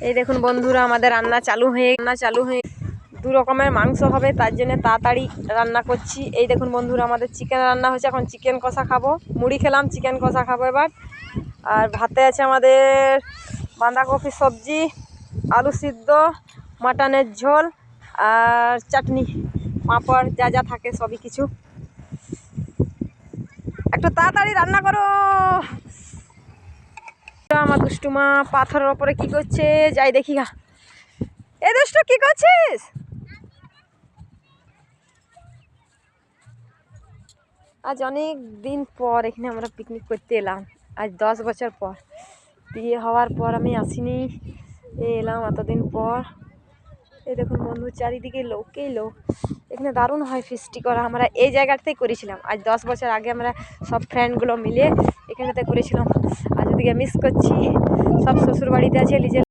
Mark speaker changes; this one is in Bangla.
Speaker 1: এই দেখুন বন্ধুরা, আমাদের রান্না চালু হয়ে দু রকমের মাংস হবে, তার জন্য তাড়াতাড়ি রান্না করছি। এই দেখুন বন্ধুরা, আমাদের চিকেন রান্না হচ্ছে, এখন চিকেন কষা খাবো। মুড়ি খেলাম, চিকেন কষা খাবো এবার। আর ভাতে আছে আমাদের বাঁধাকপি সবজি, আলু সিদ্ধ, মাটনের ঝোল আর চাটনি, পাঁপড়, যা যা থাকে সবই কিছু। একটু তাড়াতাড়ি রান্না করো। আমার দুষ্টুমা পাথরের ওপরে কি করছে, যাই দেখি গা। এই দুষ্টু, কি করছিস? আজ অনেক দিন পর এখানে আমরা পিকনিক করতে এলাম। আজ 10 বছর পর, বিয়ে হওয়ার পর আমি আসিনি, এলাম এতদিন পর। এই দেখুন বন্ধু, চারিদিকে লোকেই লোক। এখানে দারুণ হয় ফিস্টি করা। আমরা এই জায়গাটাতেই করেছিলাম আজ 10 বছর আগে। আমরা সব ফ্রেন্ডগুলো মিলে এখানেতে করেছিলাম। আজ ওদিকে মিস করছি, সব শ্বশুর বাড়িতে আছে।